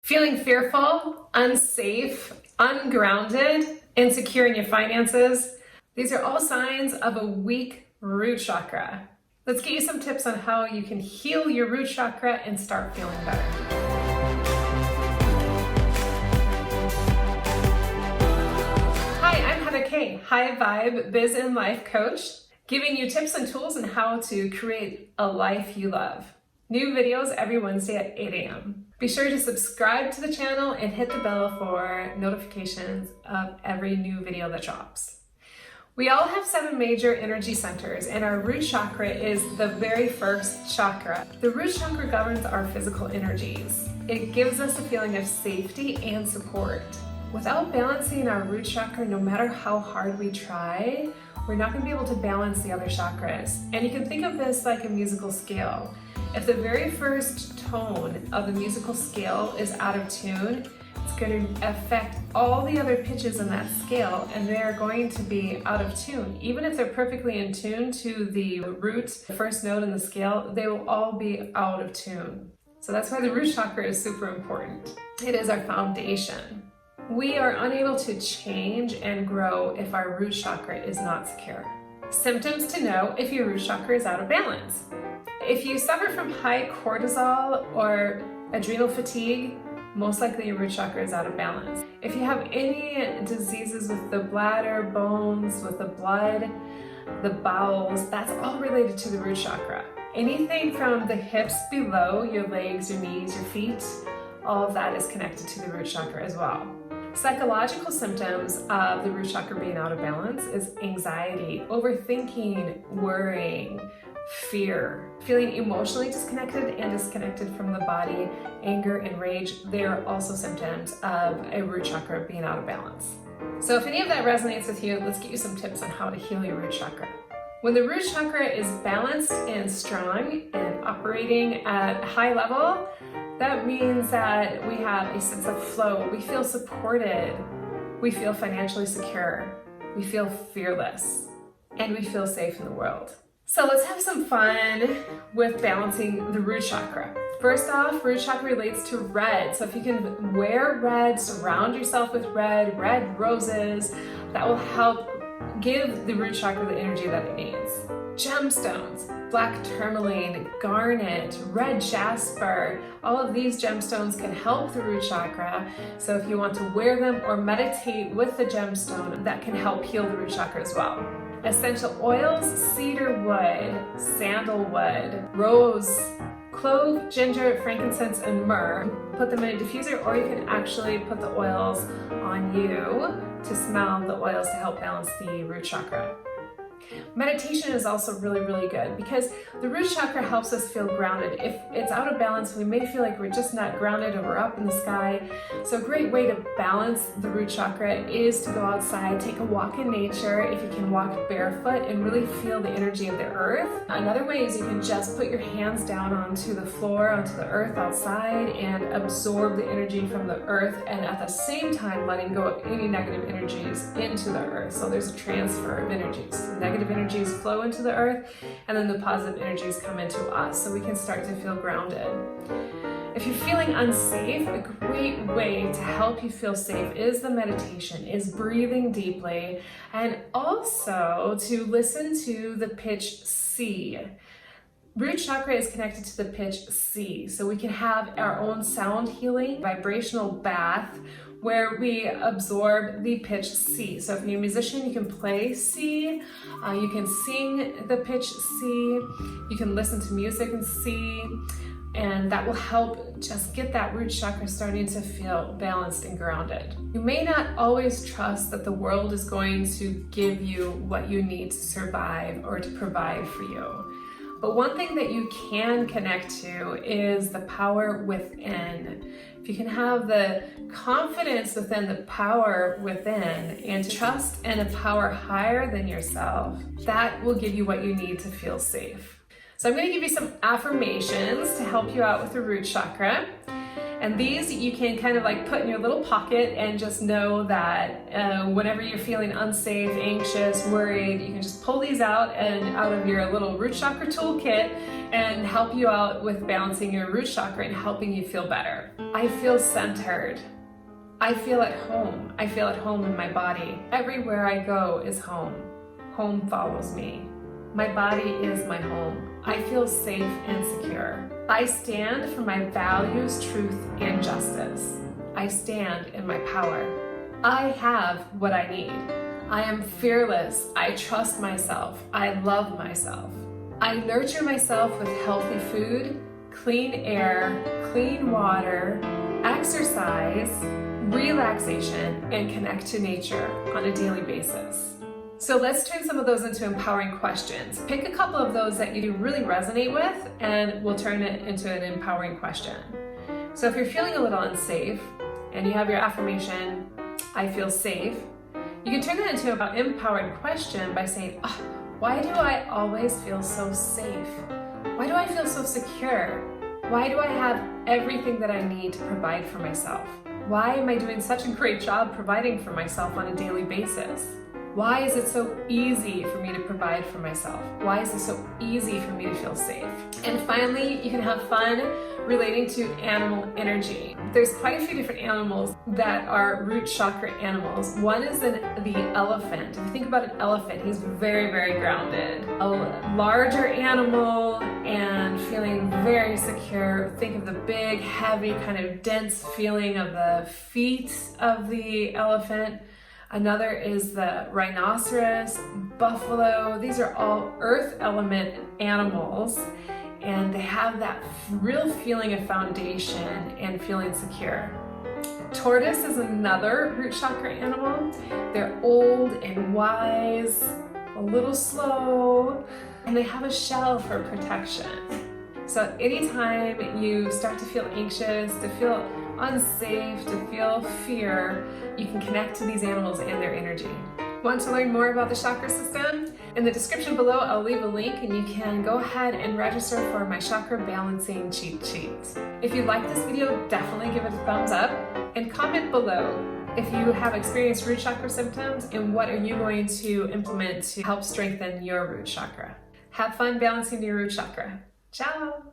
Feeling fearful, unsafe, ungrounded, insecure in your finances? These are all signs of a weak root chakra. Let's get you some tips on how you can heal your root chakra and start feeling better. Hi, I'm Heather Kaye, high vibe biz and life coach, giving you tips and tools on how to create a life you love. New videos every Wednesday at 8 a.m. Be sure to subscribe to the channel and hit the bell for notifications of every new video that drops. We all have 7 major energy centers, and our root chakra is the very first chakra. The root chakra governs our physical energies. It gives us a feeling of safety and support. Without balancing our root chakra, no matter how hard we try, we're not going to be able to balance the other chakras. And you can think of this like a musical scale. If the very first tone of the musical scale is out of tune, it's going to affect all the other pitches in that scale, and they're going to be out of tune. Even if they're perfectly in tune to the root, the first note in the scale, they will all be out of tune. So that's why the root chakra is super important. It is our foundation. We are unable to change and grow if our root chakra is not secure. Symptoms to know if your root chakra is out of balance. If you suffer from high cortisol or adrenal fatigue, most likely your root chakra is out of balance. If you have any diseases with the bladder, bones, with the blood, the bowels, that's all related to the root chakra. Anything from the hips below, your legs, your knees, your feet, all of that is connected to the root chakra as well. Psychological symptoms of the root chakra being out of balance is anxiety, overthinking, worrying, fear, feeling emotionally disconnected and disconnected from the body, anger and rage. They are also symptoms of a root chakra being out of balance. So if any of that resonates with you, let's get you some tips on how to heal your root chakra. When the root chakra is balanced and strong and operating at a high level, that means that we have a sense of flow. We feel supported. We feel financially secure. We feel fearless. And we feel safe in the world. So let's have some fun with balancing the root chakra. First off, root chakra relates to red. So if you can wear red, surround yourself with red roses, that will help give the root chakra the energy that it needs. Gemstones, black tourmaline, garnet, red jasper, all of these gemstones can help the root chakra. So if you want to wear them or meditate with the gemstone, that can help heal the root chakra as well. Essential oils, cedar wood, sandalwood, rose, clove, ginger, frankincense, and myrrh. Put them in a diffuser, or you can actually put the oils on you to smell the oils to help balance the root chakra. Meditation is also really good because the root chakra helps us feel grounded. If it's out of balance, we may feel like we're just not grounded or we're up in the sky. So a great way to balance the root chakra is to go outside, take a walk in nature. If you can walk barefoot and really feel the energy of the earth. Another way is you can just put your hands down onto the floor, onto the earth outside, and absorb the energy from the earth, and at the same time letting go of any negative energies into the earth. So there's a transfer of energies. Negative energies flow into the earth, and then the positive energies come into us, so we can start to feel grounded. If you're feeling unsafe, a great way to help you feel safe is the meditation, is breathing deeply, and also to listen to the pitch C. Root chakra is connected to the pitch C, so we can have our own sound healing, vibrational bath, where we absorb the pitch C. So if you're a musician, you can play C, you can sing the pitch C, you can listen to music in C, and that will help just get that root chakra starting to feel balanced and grounded. You may not always trust that the world is going to give you what you need to survive or to provide for you. But one thing that you can connect to is the power within. If you can have the confidence within the power within and trust in a power higher than yourself, that will give you what you need to feel safe. So I'm going to give you some affirmations to help you out with the root chakra. And these you can kind of like put in your little pocket and just know that whenever you're feeling unsafe, anxious, worried, you can just pull these out of your little root chakra toolkit and help you out with balancing your root chakra and helping you feel better. I feel centered. I feel at home. I feel at home in my body. Everywhere I go is home. Home follows me. My body is my home. I feel safe and secure. I stand for my values, truth, and justice. I stand in my power. I have what I need. I am fearless. I trust myself. I love myself. I nurture myself with healthy food, clean air, clean water, exercise, relaxation, and connect to nature on a daily basis. So let's turn some of those into empowering questions. Pick a couple of those that you really resonate with and we'll turn it into an empowering question. So if you're feeling a little unsafe and you have your affirmation, I feel safe, you can turn that into an empowering question by saying, oh, why do I always feel so safe? Why do I feel so secure? Why do I have everything that I need to provide for myself? Why am I doing such a great job providing for myself on a daily basis? Why is it so easy for me to provide for myself? Why is it so easy for me to feel safe? And finally, you can have fun relating to animal energy. There's quite a few different animals that are root chakra animals. One is the elephant. If you think about an elephant, he's very, very grounded. A larger animal and feeling very secure. Think of the big, heavy, kind of dense feeling of the feet of the elephant. Another is the rhinoceros, buffalo. These are all earth element animals, and they have that real feeling of foundation and feeling secure. Tortoise is another root chakra animal. They're old and wise, a little slow, and they have a shell for protection. So anytime you start to feel anxious, to feel unsafe, to feel fear, you can connect to these animals and their energy. Want to learn more about the chakra system? In the description below, I'll leave a link and you can go ahead and register for my chakra balancing cheat sheet. If you like this video, definitely give it a thumbs up and comment below if you have experienced root chakra symptoms and what are you going to implement to help strengthen your root chakra. Have fun balancing your root chakra. Ciao!